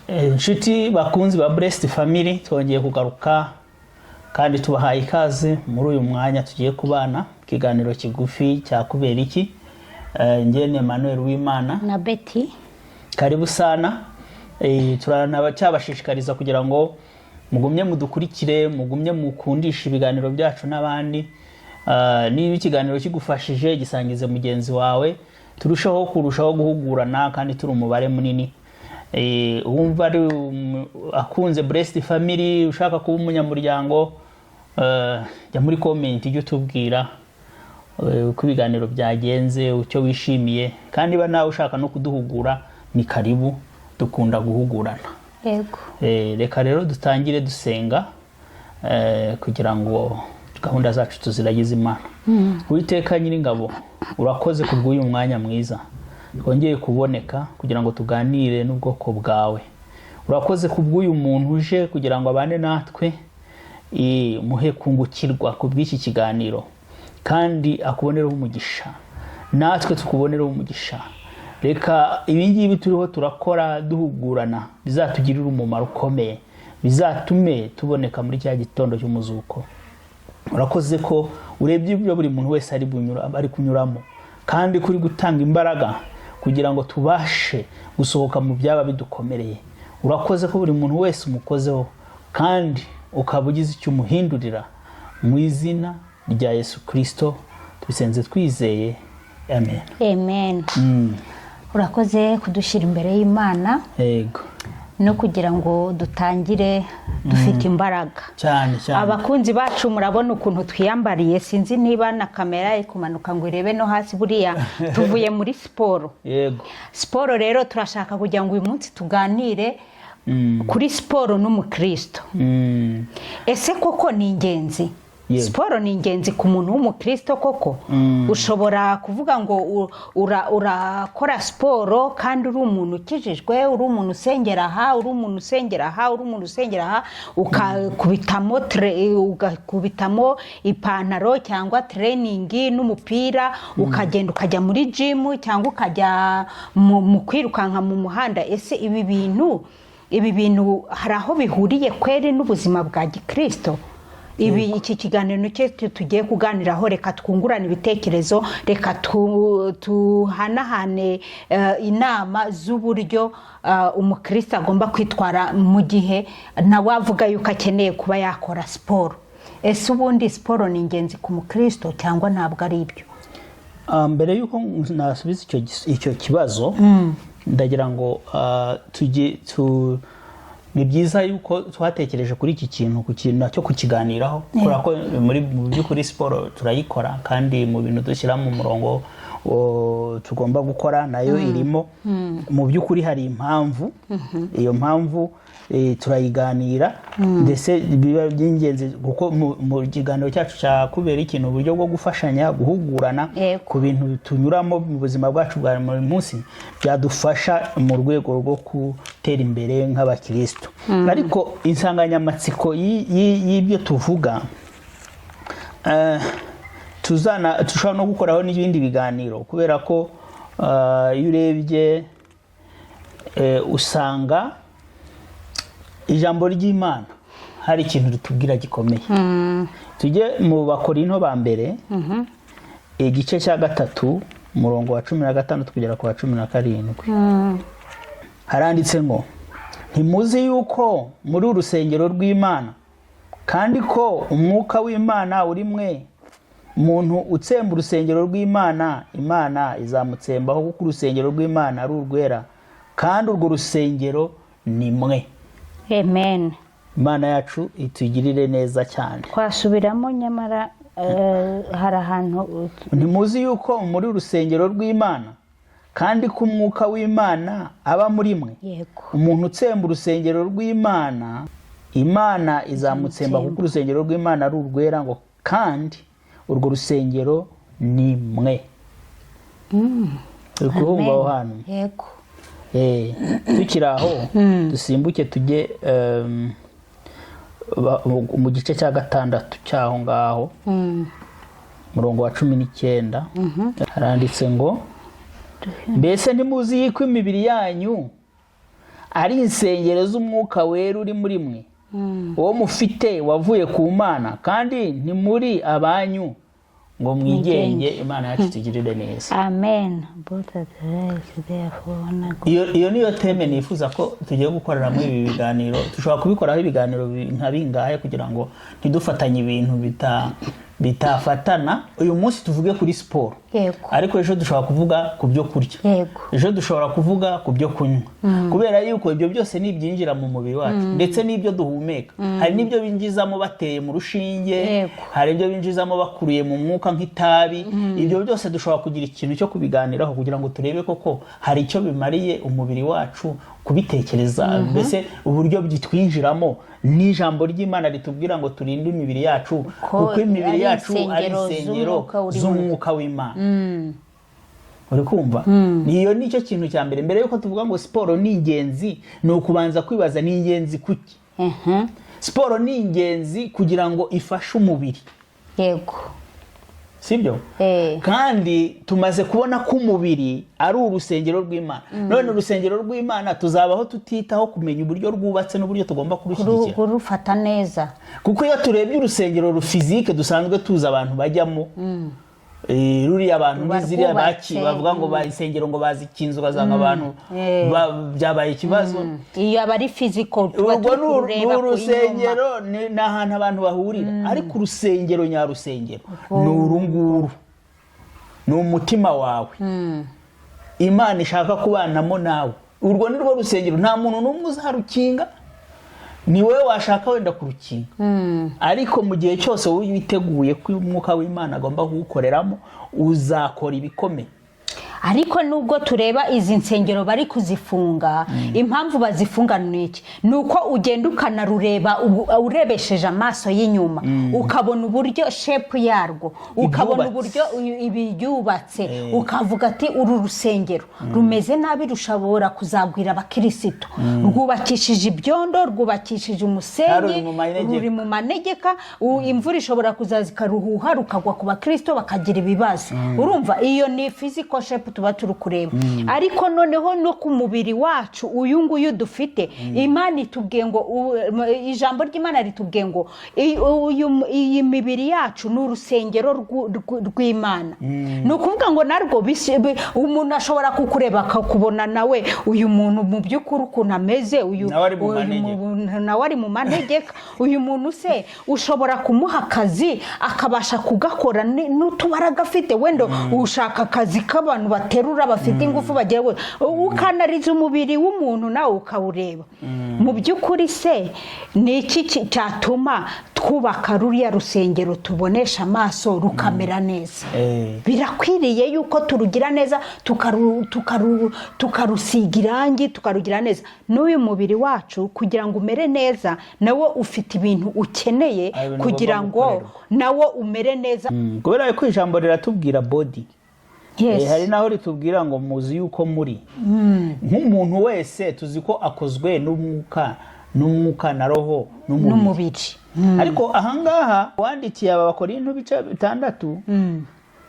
Inshuti bakunzi ba Blessed Family, twongeye kugaruka kandi tubahaye ikaze muri uyu mwanya tugiye kubana kiganiro kigufi cya kubera iki. Njye Emmanuel Wimana na Betty, karibu sana. Turana cyabashishikariza kugira ngo mugumye mudukurikire, mugumye mukundisha ibiganiro byacu n'abandi. Niba ikiganiro kigufashije gisangize mugenzi wawe, kurushaho guhugurana kandi turi umubare munini. Wumva ari akunze Blessed Family, ushaka kuba umunyamuryango, jya muri comment ijye utubwira uko ibiganiro byagenze, ucyo wishimiye, kandi ba nawe ushaka no kuduhugura ni karibu, dukunda guhugurana. yego. Reka rero dutangire dusenga kugira ngo gahunda zacu tuziragize Imana. Uwiteka Nyiringabo, urakoze kubw'uyu mwanya mwiza twongeye kuboneka kugira ngo tuganire n'ubwoko bwawe. Urakoze kubw'uyu muntu uje kugira ngo abane natwe, muhe kungukirwa kubw'iki kiganiro kandi akubonereho umugisha, natwe tukubonereho umugisha. Reka ibingibi turiho turakora duhugurana bizatugirira umumaro ukomeye, bizatume tuboneka muri cya gitondo cy'umuzuko. Urakoze ko urebye ibyo buri muntu wese ari kunyuramo, kandi kuri gutanga imbaraga kugira ngo tubashe gusohoka mu byaba bidukomereye. Urakoze ko buri muntu wese umukozeho kandi ukabugize icyo umuhindurira, mu izina rya Yesu Kristo tubisenze twizeye, amen. Amen. Urakoze kudushyira imbere y'Imana, yego, no kugira ngo dutangire dufite imbaraga cyane. Abakunzi bacu murabona ukuntu twiyambariye, sinzi niba na kamera ikumanuka ngo irebe no hasi, buriya tuvuye muri siporo. Yego, siporo rero turashaka kugira ngo uyu munsi tuganire kuri siporo n'umukristo. Ese koko ni ingenzi? Siporo ni ingenzi ku muntu w'umukristo koko? Ushobora kuvuga ngo urakora siporo kandi uri umuntu ukijijwe, uri umuntu usengera aha, uri umuntu usengera aha, uri umuntu usengera aha, ukakubitamo ipantaro cyangwa training n'umupira, ukagenda ukajya muri gym cyangwa ukajya mu kwirukanka mu muhanda. Ese ibi bintu hari aho bihuriye kweri n'ubuzima bwa gikristo? Iki kiganiro nicyo tugiye kuganiraho. Reka twungurane ibitekerezo, reka tuhanahane inama z'uburyo umukristo agomba kwitwara mu gihe nawe avuga yuko akeneye kuba yakora siporo. Ese ubundi siporo ni ingenzi ku mukristo cyangwa ntabwo ari ibyo? Mbere yuko nasubiza icyo kibazo, ndagira ngo ni byiza yuko twatekereje kuri iki kintu cyo kukiganiraho, kubera ko mu by'ukuri siporo turayikora kandi mu bintu dushyira mu murongo tugomba gukora nayo irimo. Mu by'ukuri hari impamvu, iyo mpamvu turayiganira, ndetse biba by'ingenzi kuko mu kiganiro cyacu cya kubera ikintu uburyo bwo gufashanya, guhugurana ku bintu tunyuramo mu buzima bwacu bwa buri munsi, byadufasha mu rwego rwo gutera imbere nk'abakristo. Ariko insanganyamatsiko y'ibyo tuvuga dushobora no gukoraho n'ibindi biganiro, kubera ko iyo urebye usanga ijambo ry'Imana hari ikintu ritubwira gikomeye. Tujye mu Bakorinto ba mbere, igice cya 3 umurongo wa 16 kugera ku wa 17. Haranditse ngo, ntimuzi yuko muri urusengero rw'Imana kandi ko umwuka w'Imana uri mwe? Umuntu utsemba urusengero rw'Imana, Imana izamutsembaho, kuko urusengero rw'Imana ari urwera kandi urwo rusengero ni mwe. Amen. Imana yacu itugirire neza cyane. Twasubiramo nyamara hari ahantu, ntimuzi yuko muri urusengero rw'Imana kandi ko umwuka w'Imana aba muri mwe? Yego. Umuntu utsemba urusengero rw'Imana imana izamutsemba kuko urusengero rw'imana ari urwera ngo kandi urwo rusengero ni mwe. uri kuhumva aho hantu? Yego. Tukiri aho dusimbuke tujye mu gice cya 6 cyaho ngaho, murongo wa 19 haranditse ngo mbese ntimuzi yuko imibiri yanyu ari insengero z'umwuka wera uri muri mwe, uwo mufite wavuye ku Mana, kandi ntimuri abanyu ngo mwigenge. Imana yacu tugirire neza. Amen. Iyo niyo teme nifuza ko tugiye gukorera muri ibi biganiro. Dushobora kubikoraho ibiganiro nka bingahe kugira ngo ntidufatanye ibintu bitafatana. Uyu munsi tuvuge kuri siporo, ariko ejo dushobora kuvuga ku byo kurya, ejo dushobora kuvuga ku byo kunywa, kubera yuko ibyo byose ni ibyinjira mu mubiri wacu, ndetse n'ibyo duhumeka. Hari n'ibyo binjizamo bateye mu rushinge, hari ibyo binjizamo bakuruye mu mwuka nk'itabi. Ibyo byose dushobora kugira ikintu cyo kubiganiraho kugira ngo turebe koko hari icyo bimariye umubiri wacu kubitekereza. Mbese uburyo byitwinjiramo n'ijambo ry'Imana ritubwira ngo turinde imibiri yacu kuko imibiri yacu ari insengero z'umwuka w'Imana. Uri kumva? Niyo nicyo kintu cya mbere. Mbere yuko tuvuga ngo siporo ni ingenzi, ni ukubanza kwibaza ni ingenzi kuki. Siporo ni ingenzi kugira ngo ifashe umubiri. Yego. Sibyo? Kandi tumaze kubona ko umubiri ari urusengero rw'Imana. None urusengero rw'Imana tuzabaho tutitaho kumenya uburyo rwubatse n'uburyo tugomba kurushyigikira, kurufata neza. Kuko iyo turebye urusengero rufizike dusanzwe tuza abantu bajyamo, ruriya abantu n'iziriya bavuga ngo bayisengero ngo bazikinze, ugasanga abantu byabaye ikibazo. Iyo abari physical urwo urusengero ni ahantu abantu bahurira, ariko urusengero nyarusengero ni urunguru, ni umutima wawe. Imana ishaka kubanamo nawe. Urwo ni rwo rusengero, nta muntu n'umwe uzarukinga, ni wowe washaka wenda kurukinga. Ariko mu gihe cyose wowe witeguye ko umwuka w'Imana agomba kugukoreramo, uzakora ibikomeye. Ariko nubwo tureba izi nsengero bari kuzifunga, impamvu bazifunga ni iki? Nuko ugenda ukanarureba urebesheje amaso y'inyuma, ukabona uburyo shape yarwo, ukabona uburyo ibibyubatse, ukavuga ati uru rusengero rumeze nabi, rushobora kuzagwira abakristo. Rwubakishije ibyondo, rwubakishije umusenyi, ruri mu manegeka, imvura ishobora kuzaza ikaruhuha rukagwa ku bakristo bakagira ibibazo. Urumva, iyo ni physical shape tuba turi kureba. Ariko noneho no ku mubiri wacu uyu nguyu dufite, Imana itubwiye ngo, ijambo ry'Imana ritubwiye ngo iyi mibiri yacu ni urusengero rw'Imana. Ni ukuvuga ngo narwo umuntu ashobora kukureba akakubona nawe uyu muntu mu by'ukuri ukuntu ameze, nawe ari mu manegeka. Uyu muntu se ushobora kumuha akazi akabasha kugakora n'utubaraga afite, wenda ushaka akazi k'abantu baterura bafite ingufu bagiye ukanariza umubiri w'umuntu nawe ukawureba. Mu by'ukuri se ni iki cyatuma twubaka ruriya rusengero tubonesha amaso rukamera neza? Birakwiriye yuko turugira neza, tukarusiga irangi, tukarugira neza. N'uyu mubiri wacu kugira ngo umere neza, nawe ufite ibintu ukeneye kugira ngo nawe umere neza. Kubera ko ijambo riratubwira body, hari naho ritubwira ngo muzi yuko muri nk'umuntu wese tuzi ko akozwe n'umwuka na roho n'umubiri. Ariko ahangaha wandikiye Abakorinto bice 6,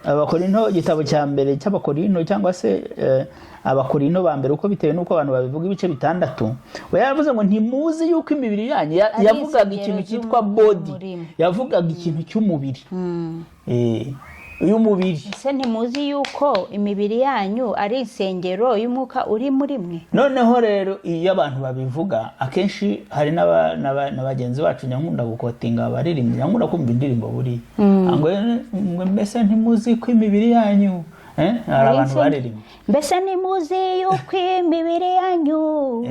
Abakorinto igitabo cya mbere cy'Abakorinto, cyangwa se Abakorinto ba mbere, uko bitewe n'uko abantu babivuga, ibice 6, we yavuze ngo ntimuzi yuko imibiri yanyu, yavugaga ikintu cyitwa body, yavugaga ikintu cy'umubiri. Uyu mubiri ese ntimuzi yuko imibiri yanyu ari insengero y'umwuka uri muri mwe? Noneho rero iyo abantu babivuga, akenshi hari n'abagenzi bacu nyankunda gukotinga abaririmbyi, nyankunda kumva indirimbo buri ngo mbese ntimuzi ko imibiri yanyu, hari abantu baririmba mbese ntimuzi yuko imibiri yanyu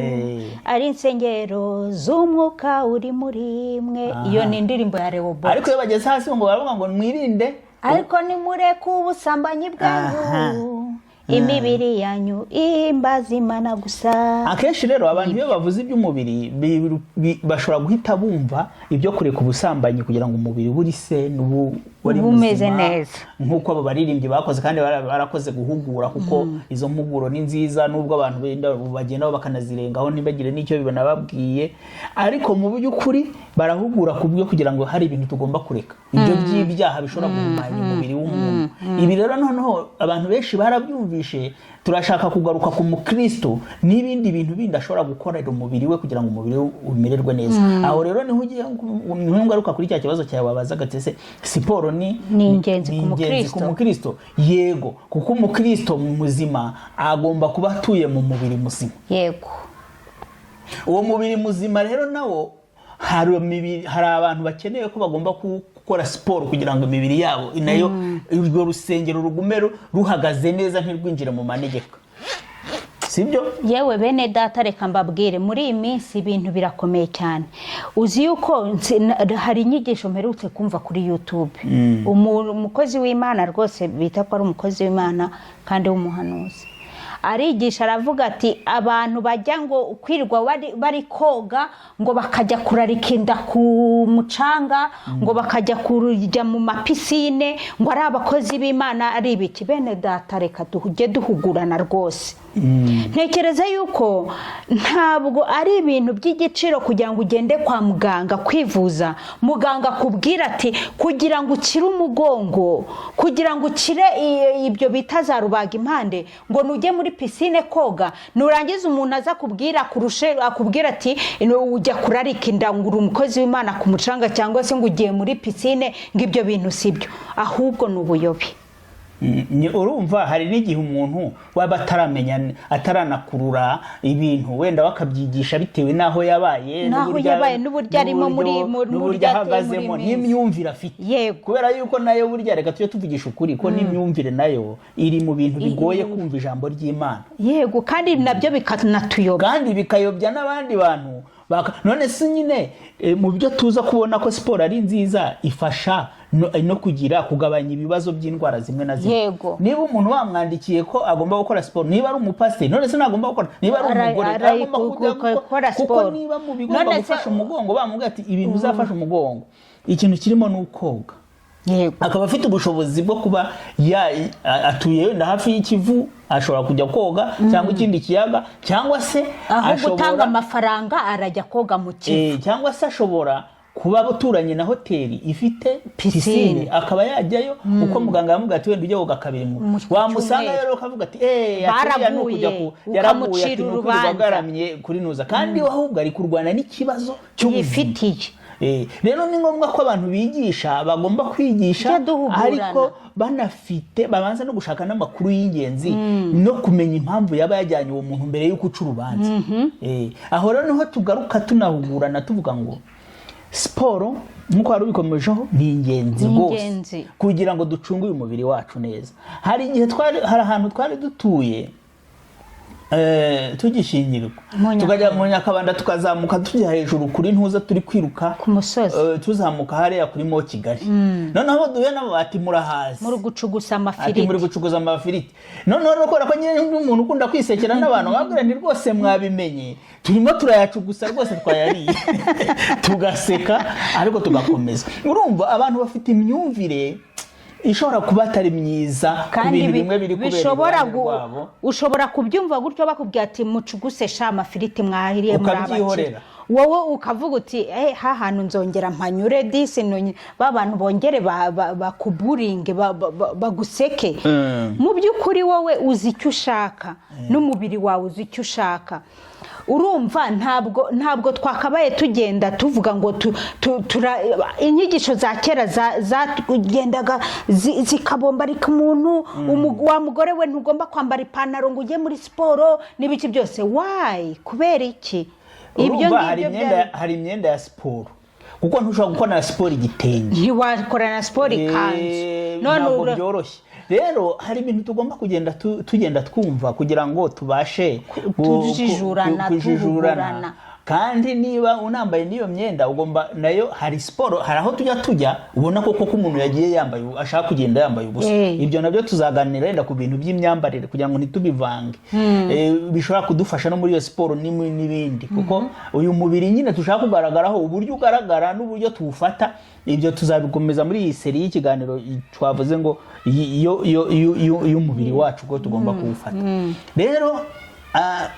ari insengero z'umwuka uri muri mwe. Iyo ni indirimbo ya Rehoboth. Ariko iyo bageze hasi ngo baravuga ngo mwirinde, ariko nimureke ubusambanyi bwanyu, imibiri yanyu ihimbaza Imana gusa. Akenshi rero abantu iyo bavuze iby'umubiri bashobora guhita bumva ibyo kureka ubusambanyi kugira ngo umubiri buri se wari umeze neza, nk'uko abo baririmbyi bakoze kandi barakoze guhugura, kuko izo mpuguro ni nziza nubwo abantu bagenda bakanazirengaho ntibagire n'icyo bibona babwiye, ariko mu by'ukuri barahugura ku byo kugira ngo hari ibintu tugomba kureka, ibyo by'ibyaha bishobora guhumanya umubiri w'umuntu. Ibi rero noneho abantu benshi barabyumvishe, turashaka kugaruka ku mukristo n'ibindi bintu bindi ashobora gukorera umubiri we kugira ngo umubiri we umererwe neza. Aho rero niho ugiye ngaruka kuri cya kibazo cyawe wabazaga ati siporo ni ingenzi ku mukristo. Yego, kuko umukristo muzima agomba kuba atuye mu mubiri muzima. Yego, uwo mubiri muzima rero nawo hari abantu bakeneye ko bagomba gukora siporo kugira ngo imibiri yabo nayo urwo rusengero rugume ruhagaze neza ntirwinjire mu manegeka, sibyo? Yewe bene data, reka mbabwire, muri iyi minsi ibintu birakomeye cyane. Uzi yuko hari inyigisho mperutse kumva kuri YouTube, umukozi w'Imana rwose bita ko ari umukozi w'Imana kandi w'umuhanuzi, arigisha aravuga ati abantu bajya ngo kwirirwa bari koga ngo bakajya kurarika inda ku mucanga, ngo bakajya kujya mu mapisine, ngo ari abakozi b'Imana, ari ibiki. Bene data, reka tujye duhugurana rwose. Ntekereza yuko ntabwo ari ibintu by'igiciro kugira ngo ugende kwa muganga kwivuza, muganga akubwira ati kugira ngo ukire umugongo, kugira ngo ukire ibyo bita za rubaga impande, ngo nujye muri pisine koga, nurangiza umuntu aza akubwira ati ujya kurarika inda ngo uri umukozi w'Imana ku mucanga, cyangwa se ngo ugiye muri pisine, ngo ibyo bintu sibyo, ahubwo ni ubuyobe. Urumva hari n'igihe umuntu waba ataramenya ataranakurura ibintu, wenda bakabyigisha bitewe n'aho yabaye n'uburyo arimo n'uburyo ahagazemo n'imyumvire afite. Kubera yuko nayo burya, reka tujye tuvugisha ukuri ko n'imyumvire nayo iri mu bintu bigoye kumva ijambo ry'Imana. Yego, kandi nabyo bikanatuyoba, kandi bikayobya n'abandi bantu. None se nyine mu byo tuza kubona ko siporo ari nziza, ifasha no kugabanya ibibazo by'indwara zimwe na zimwe. Yego, niba umuntu bamwandikiye ko agomba gukora siporo, niba ari umupasiteri, none se nagomba gukora, niba ari umugore agomba gukora siporo, kuko niba mu bigomba gufasha umugongo bamubwira ati ibintu uzafasha umugongo, ikintu kirimo n'ukoga. Yego, akaba afite ubushobozi bwo kuba atuye wenda hafi y'Ikivu, ashobora kujya koga cyangwa ikindi kiyaga, cyangwa se ashobora gutanga amafaranga arajya koga mu Kivu, cyangwa se ashobora kuba aturanye na hoteli ifite pisine akaba yajyayo, uko muganga yamubwira ati wenda ujye koga kabiri mu wamusanga rero akavuga ati baraguye, ukamucira urubanza kuri nuza, kandi ahubwo ari kurwana n'ikibazo cy'ubufitiye. Rero ni ngombwa ko abantu bigisha bagomba kwigisha, ariko banafite babanza no gushaka n'amakuru y'ingenzi, no kumenya impamvu yaba yajyanye uwo muntu mbere y'uko uca urubanza. Aho rero niho tugaruka tunahugurana tuvuga ngo siporo nk'uko wari ubikomejeho ni ingenzi rwose kugira ngo ducunge uyu mubiri wacu neza. Hari igihe hari ahantu twari dutuye tugishingirwa, tukajya mu Nyakabanda tukazamuka tujya hejuru kuri ntuza, turi kwiruka ku musozi, tuzamuka hariya kuri Mo Kigali. Noneho duhe nabo bati murahazi, muri gucugusa amafiriti, muri gucuguza amafiriti. Noneho rukora ko nyine umuntu ukunda kwisekera n'abantu babwira ni rwose mwabimenye, turimo turayacugusa rwose twayariye tugaseka ariko tugakomeza. Urumva abantu bafite imyumvire ishobora kuba atari myiza, kandi bimwe biri kubera ushobora kubyumva gutyo bakubwira ati mucuguse sha amafiriti mwahiriye murabyihorera, wowe ukavuga uti ha hantu nzongera mpanyure disi babantu bongere bakuburinge baguseke. Mu by'ukuri wowe uzi icyo ushaka, n'umubiri wawe uzi icyo ushaka. Urumva ntabwo twakabaye tugenda tuvuga ngo inyigisho za kera zagendaga zikabombarika umuntu, wa mugore we ntugomba kwambara ipantaro ngo ujye muri siporo n'ibiki byose. Why? Kubera iki? Ibyo hari imyenda ya siporo, kuko ntushobora gukora na siporo igitenge, ntiwakora na siporo ikanzu, ntabwo byoroshye. Rero hari ibintu tugomba tugenda twumva kugira ngo tubashe kujijurana kandi niba unambaye n'iyo myenda ugomba nayo, hari siporo, hari aho tujya ubona koko ko umuntu yagiye yambaye ashaka kugenda yambaye ubusa. Ibyo nabyo tuzaganira yenda ku bintu by'imyambarire kugira ngo ntitubivange. Bishobora kudufasha no muri iyo siporo n'ibindi, kuko uyu mubiri nyine tushaka kugaragaraho, uburyo ugaragara n'uburyo tuwufata, ibyo tuzabikomeza muri iyi seri y'ikiganiro twavuze ngo iyo umubiri wacu ubwo tugomba kuwufata. Rero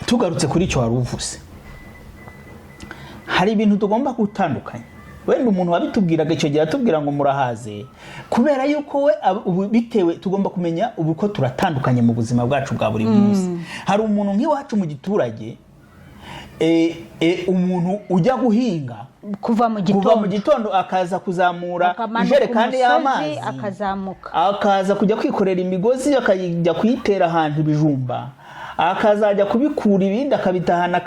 tugarutse kuri icyo wari uvuze, hari ibintu tugomba gutandukanya. Wenda umuntu wabitubwiraga icyo gihe atubwira ngo murahaze, kubera yuko we bitewe tugomba kumenya uko turatandukanye mu buzima bwacu bwa buri munsi. Hari umuntu nk'iwacu mu giturage, umuntu ujya guhinga kuva mu gitondo akaza kuzamura ijerekani y'amazi, akaza kujya kwikorera imigozi, akajya kuyitera ahantu ibijumba, akazajya kubikura ibindi akabitahana.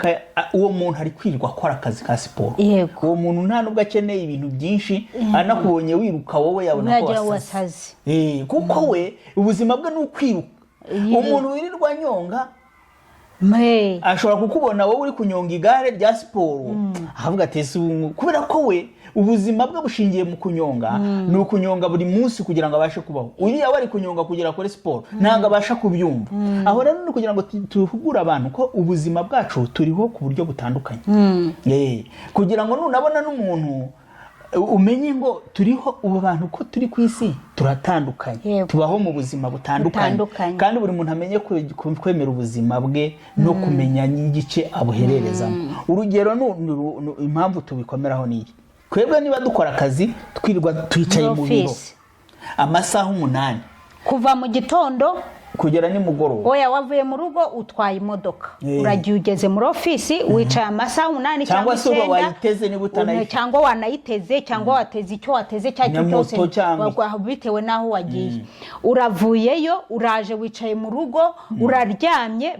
Uwo muntu ari kwirirwa akora akazi ka siporo. Uwo muntu nta nubwo akeneye ibintu byinshi, anakubonye wiruka wowe yabona ko wasaze. Kuko we ubuzima bwe ni ukwiruka. Umuntu wirirwa anyonga ashobora kukubona wowe uri kunyonga igare rya siporo, avuga ati kubera ko we ubuzima bwe bushingiye mu kunyonga, ni ukunyonga buri munsi kugira ngo abashe kubaho. Uriya wari kunyonga kugira akore siporo ntabwo abasha kubyumva. Aho rero ni kugira ngo tuhugure abantu ko ubuzima bwacu turiho ku buryo butandukanye, kugira ngo nunabona n'umuntu umenye ngo turiho ubu bantu ko turi ku isi turatandukanye, tubaho mu buzima butandukanye, kandi buri muntu amenye kwemera ubuzima bwe no kumenya n'igice abuhererezamo. Urugero impamvu tubikomeraho ni iki: twebwe niba dukora akazi twirirwa twicaye mu biro amasaha 8 kuva mu gitondo kugera nimugoroba. Oya, wavuye mu rugo utwaye imodoka, uragiye ugeze muri ofisi, wicaye amasaha 8 cyangwa 9 wayiteze niba utanayiteze, cyangwa wanayiteze, cyangwa wateze icyo wateze cyose bitewe naho wagiye. Uravuyeyo, uraje wicaye mu rugo, uraryamye,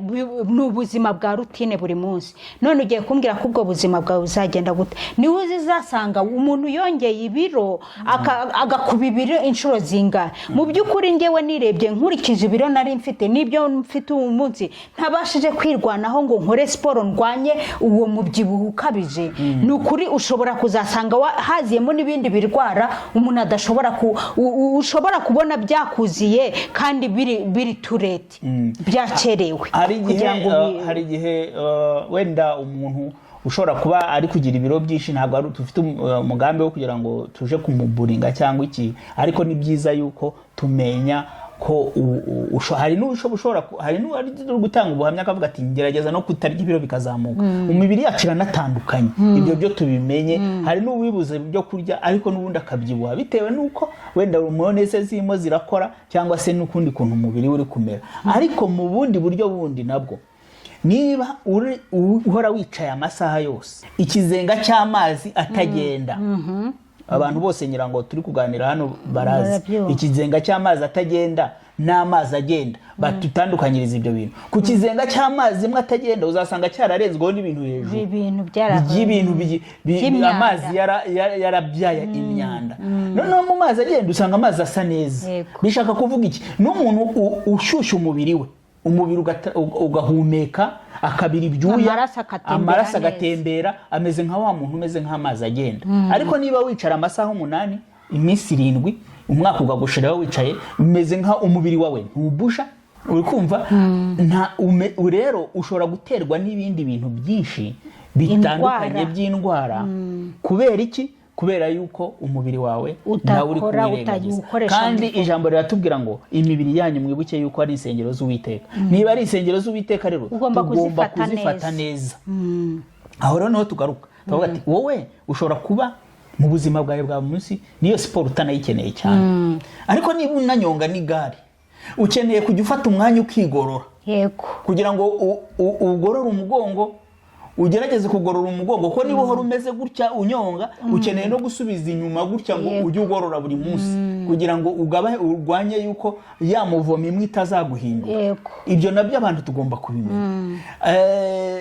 n'ubuzima bwa rutine buri munsi. None ugiye kumbwira ko ubwo buzima bwawe buzagenda gute? Niwe uzasanga umuntu yongeye ibiro agakuba ibiro inshuro zingahe. Mu by'ukuri ngewe nirebye nkurikije ibiro nari mfite n'ibyo mfite uyu munsi, ntabashije kwirwanaho ngo nkore siporo ndwanye uwo mubyibuho ukabije. Ni ukuri ushobora kuzasanga haziyemo n'ibindi birwara umuntu adashobora ushobora kubona byakuziye kandi biri turete byakerewe. Hari igihe wenda umuntu ushobora kuba ari kugira ibiro byinshi, ntabwo dufite umugambi wo kugira ngo tuje kumuburinga cyangwa iki, ariko ni byiza yuko tumenya ko hari n'uwari gutanga ubuhamya akavuga ati ngerageza no kutarya ibiro bikazamuka. Umubiri yacu iranatandukanye, ibyo byo tubimenye. Hari n'uwibuze byo kurya ariko n'ubundi akabyibuha bitewe n'uko wenda hormone zirimo zirakora cyangwa se n'ukundi kuntu umubiri uri kumera. Ariko mu bundi buryo bundi nabwo, niba uhora wicaye amasaha yose, ikizenga cy'amazi atagenda, abantu bose nyirango turi kuganira hano barazi ikizenga cy'amazi atagenda n'amazi agenda, batutandukanyiriza ibyo bintu. Ku kizenga cy'amazi imwe atagenda uzasanga cyararenzweho n'ibintu hejuru, ibintu amazi yarabyaye imyanda. Noneho mu mazi agenda usanga amazi asa neza. Bishaka kuvuga iki? N'umuntu ushyushya umubiri we, umubiri ugahumeka, akabira ibyuya, amaraso agatembera, ameze nka wa muntu umeze nk'amazi agenda. Ariko niba wicara amasaha 8, iminsi 7, umwaka ugagushiraho wicaye, umeze nka umubiri wawe ntubusha, uri kumva? Rero ushobora guterwa n'ibindi bintu byinshi bitandukanye by'indwara. Kubera iki? Kubera yuko umubiri wawe nawe uri kuwirengagiza. Kandi ijambo riratubwira ngo imibiri yanyu mwibuke yuko ari insengero z'Uwiteka. Niba ari insengero z'Uwiteka rero tugomba kuzifata neza. Aho rero niho tugaruka tuvuga ati wowe ushobora kuba mu buzima bwawe bwa munsi niyo siporo utanayikeneye cyane, ariko niba unanyonga n'igare ukeneye kujya ufata umwanya ukigorora, kugira ngo ugorore umugongo, ugerageze kugorora umugongo. Ko niba uhora umeze gutya unyonga, ukeneye no gusubiza inyuma gutya ngo ujye ugorora buri munsi, kugira ngo urwanye yuko ya muvomo imwe itazaguhindura. Ibyo nabyo abantu tugomba kubimenya.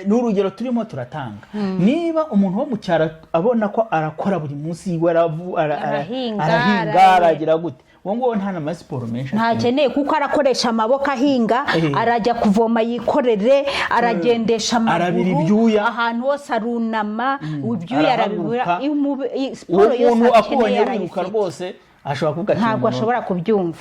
N'urugero turimo turatanga, niba umuntu wo mu cyaro abona ko arakora buri munsi arahinga aragira gute, uwo nguwo nta n'amasiporo menshi ntakeneye kuko arakoresha amaboko ahinga arajya kuvoma yikorere aragendesha amaguru ahantu hose arunama ibyuya arabibura siporo yose akeneye arayiruka rwose ashobora kuvuga ntabwo ashobora kubyumva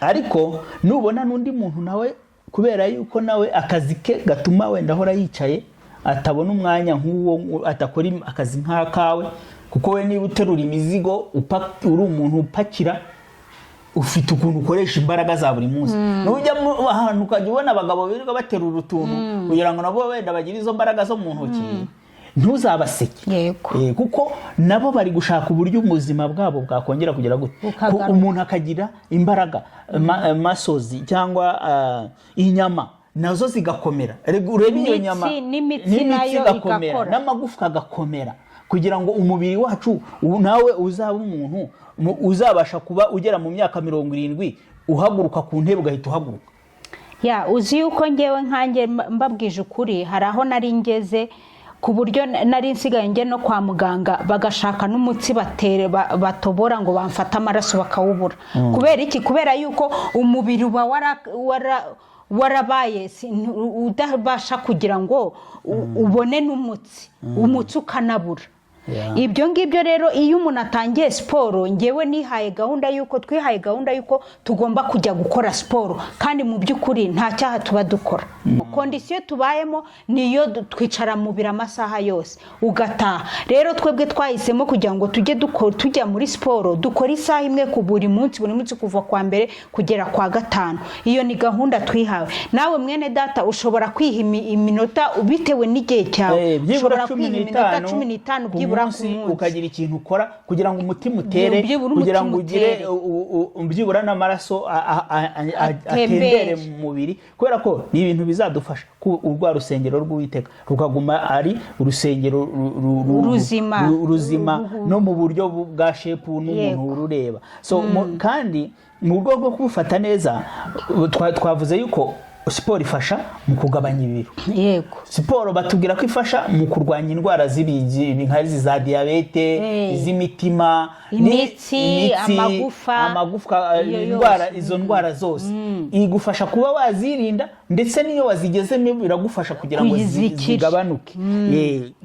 ariko nubona n'undi muntu nawe kubera yuko nawe akazi ke gatuma wenda ahora yicaye atabona umwanya nk'uwo atakora akazi nk'akawe kuko we niba uterura imizigo uri umuntu upakira ufite ukuntu ukoresha imbaraga za buri munsi nujya ahantu ukajya ubona abagabo birirwa baterura utuntu kugira ngo nabo wenda bagire izo mbaraga zo mu ntoki ntuzabaseke kuko nabo bari gushaka uburyo ubuzima bwabo bwakongera kugera gute umuntu akagira imbaraga masozi cyangwa inyama nazo zigakomera urebe iyo nyama n'imitsi nayo igakomera n'amagufwa agakomera kugira ngo umubiri wacu nawe uzaba umuntu uzabasha kuba ugera mu myaka 70 uhaguruka ku ntebe ugahita uhaguruka uzi yuko ngewe nkanjye mbabwije ukuri hari aho nari ngeze ku buryo nari nsigaye njye no kwa muganga bagashaka n'umutsi batobora ngo bamfate amaraso bakawubura kubera iki kubera yuko umubiri uba warabaye udabasha kugira ngo ubone umutsi ukanabura ibyo ngibyo rero iyo umuntu atangiye siporo ngewe twihaye gahunda yuko tugomba kujya gukora siporo kandi mu by'ukuri nta cyaha tuba dukora kondisiyo tubayemo niyo twicara mu biro amasaha yose ugataha rero twebwe twahisemo kugira ngo tujya muri siporo dukora isaha imwe ku buri munsi kuva kwa mbere kugera kwa gatanu iyo ni gahunda twihawe nawe mwene data ushobora kwiha iminota bitewe n'igihe cyawe ushobora kwiha iminota 15 byibura ukagira ikintu ukora kugira ngo umutima utere kugira ngo ugire byibura n'amaraso atembere mu mubiri kubera ko ni ibintu bizadufasha urwa rusengero rw'Uwiteka rukaguma ari urusengero ruzima no mu buryo bwa shepu n'umuntu urureba kandi mu rwego rwo kubufata neza twavuze yuko siporo ifasha mu kugabanya ibiro siporo batubwira ko ifasha mu kurwanya indwara z'inkari za diyabete iz'imitima imitsi amagufwa izo ndwara zose igufasha kuba wazirinda ndetse niyo wazigezemo biragufasha kugira ngo zigabanuke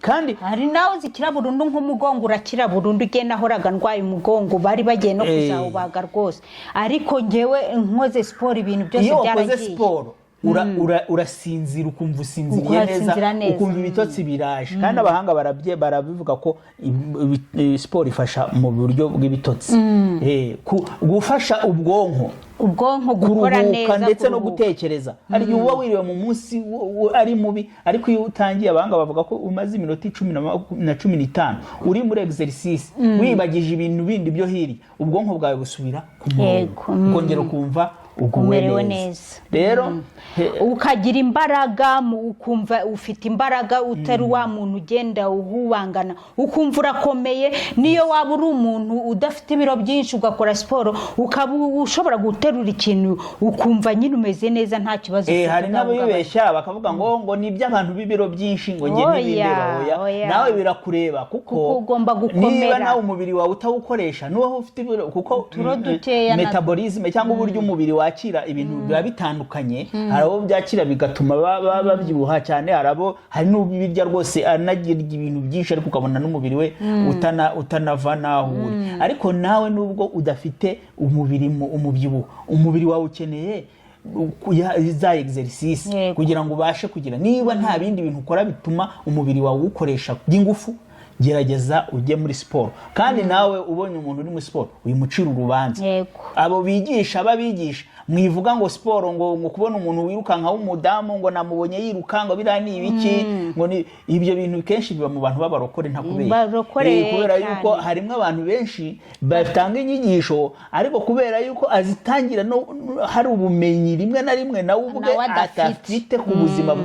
kandi hari nawe zikira burundu nk'umugongo urakira burundu ugenda ahoraga ndwaye umugongo bari bagiye no kuzawubaga rwose ariko ngewe nkoze siporo ibintu byose byaragiye urasinzira ukumva usinziriye neza ukumva ibitotsi biraje kandi abahanga barabivuga ko siporo ifasha mu buryo bw'ibitotsi gufasha ubwonko gukora neza ndetse no gutekereza hari uba wiriwe mu munsi ari mubi ariko iyo utangiye abahanga bavuga ko umaze iminota 10 na 15 uri muri exercise wibagije ibintu bindi byo hirya ubwonko bwawe busubira ku murongo ukongera kumva umerewe neza rero ukagira imbaraga ukumva ufite imbaraga utari wa muntu ugenda uhubangana ukumva urakomeye niyo waba uri umuntu udafite ibiro byinshi ugakora siporo ukaba ushobora guterura ikintu ukumva nyine umeze neza nta kibazo hari nabo bibeshya bakavuga ngo ni iby'abantu b'ibiro byinshi ngo nge n'ibindeba nawe birakureba kuko ugomba gukomera niba nawe umubiri wawe utawukoresha n'uwo ufite ibiro kuko metabolisme cyangwa uburyo umubiri wakira ibintu biba bitandukanye harabo byakira bigatuma babyibuha cyane hari n'ubirya rwose anagira ibintu byinshi ariko ukabona n'umubiri we utanava naho uri ariko nawe nubwo udafite umubyibuho umubiri wawe ukeneye za exercice kugira ngo ubashe kugira niba nta bindi bintu ukora bituma umubiri wawe ukoresha by'ingufu gerageza ujye muri siporo kandi nawe ubonye umuntu uri muri siporo uyimucira urubanza abo bigisha babigisha mwivuga ngo siporo ngo kubona umuntu wirukanka w'umudamu ngo namubonye yirukanka bira ni ibiki ngo ibyo bintu kenshi biba mu bantu b'abarokore kubera yuko harimo abantu benshi batanga inyigisho ariko kubera yuko azitangira no hari ubumenyi rimwe na rimwe nawe ubwe atafite ku buzima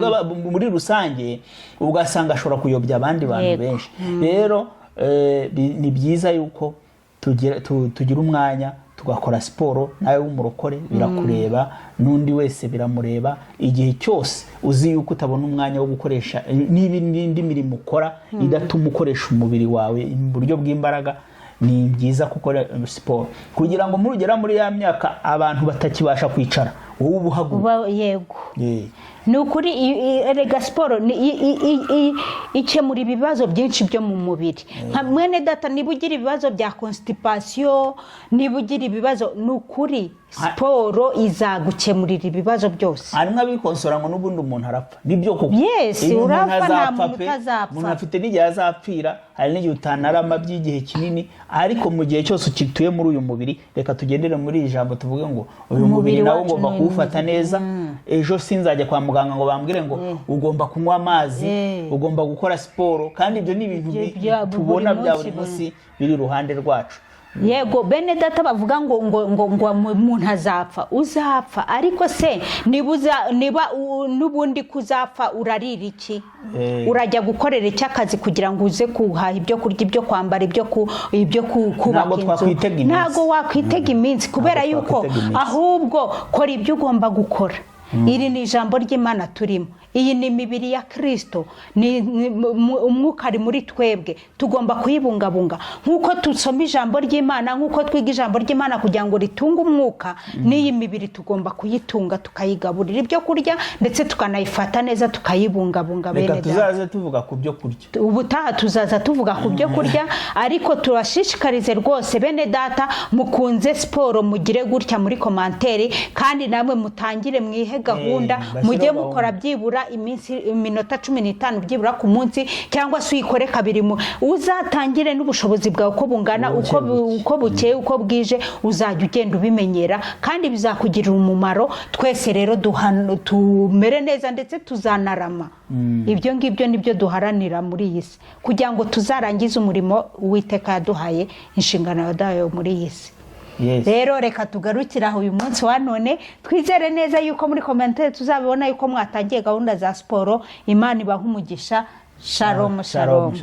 muri rusange ugasanga ashobora kuyobya abandi bantu benshi rero ni byiza yuko tugira umwanya tugakora siporo nawe w'umurokore birakureba n'undi wese biramureba igihe cyose uzi yuko utabona umwanya wo gukoresha n'indi mirimo ukora idatuma ukoresha umubiri wawe mu buryo bw'imbaraga ni byiza gukora siporo kugira ngo murugera muri ya myaka abantu batakibasha kwicara wowe ubuhaguruka. Yego ni ukuri erega siporo ikemura ibibazo byinshi byo mu mubiri. Nka mwene data niba ugira ibibazo bya constipation, niba ugira ibibazo, ni ukuri siporo izagukemurira ibibazo byose. Harimo abikonsora ngo n'ubundi umuntu arapfa, nibyo koko. Yes, urapfa nta muntu utazapfa. Umuntu afite n'igihe azapfira, hari n'igihe utanarama by'igihe kinini, ariko mu gihe cyose ukituye muri uyu mubiri, reka tugendere muri iri jambo tuvuge ngo uyu mubiri nawo ugomba kuwufata neza. Ejo sinzajya kwa muganga ngo bambwire ngo ugomba kunywa amazi, ugomba gukora siporo, kandi ibyo ni ibintu tubona bya buri munsi biri ruhande rwacu. Yego bene data bavuga ngo umuntu azapfa, uzapfa, ariko se niba n'ubundi kuzapfa urarira iki? Urajya gukorera iki akazi kugira ngo uze kuhaha ibyo kurya, ibyo kwambara, ibyo kubaka inzu? Ntago wakwitega iminsi, kubera yuko ahubwo kora ibyo ugomba gukora. Iri ni ijambo ry'Imana turimo, iyi ni imibiri ya Kristo, ni umwuka ari muri twebwe, tugomba kuyibungabunga nk'uko tusoma ijambo ry'Imana, nk'uko twiga ijambo ry'Imana kugira ngo ritunge umwuka. N'iyi mibiri tugomba kuyitunga, tukayigaburira ibyo kurya, ndetse tukanayifata neza, tukayibungabunga. Bene data tuzaza tuvuga ku byo kurya, ubutaha tuzaza tuvuga ku byo kurya, ariko turashishikarize rwose bene data, mukunze siporo, mugire gutya muri komanteri, kandi namwe mutangire mwihe gahunda, mujye mukora byibura iminota 15 byibura ku munsi, cyangwa se uyikore kabiri. Uzatangire n'ubushobozi bwawe uko bungana, uko bukeye, uko bwije, uzajya ugenda ubimenyera, kandi bizakugirira umumaro. Twese rero tumere neza, ndetse tuzanarama. Ibyo ngibyo nibyo duharanira muri iyi si, kugira ngo tuzarangize umurimo Uwiteka yaduhaye, inshingano yaduhaye muri iyi si. Rero reka tugarukira uyu munsi wa none, twizere neza yuko muri commentaire tuzabibona yuko mwatangiye gahunda za siporo. Imana ibaha umugisha. Shalom shalom.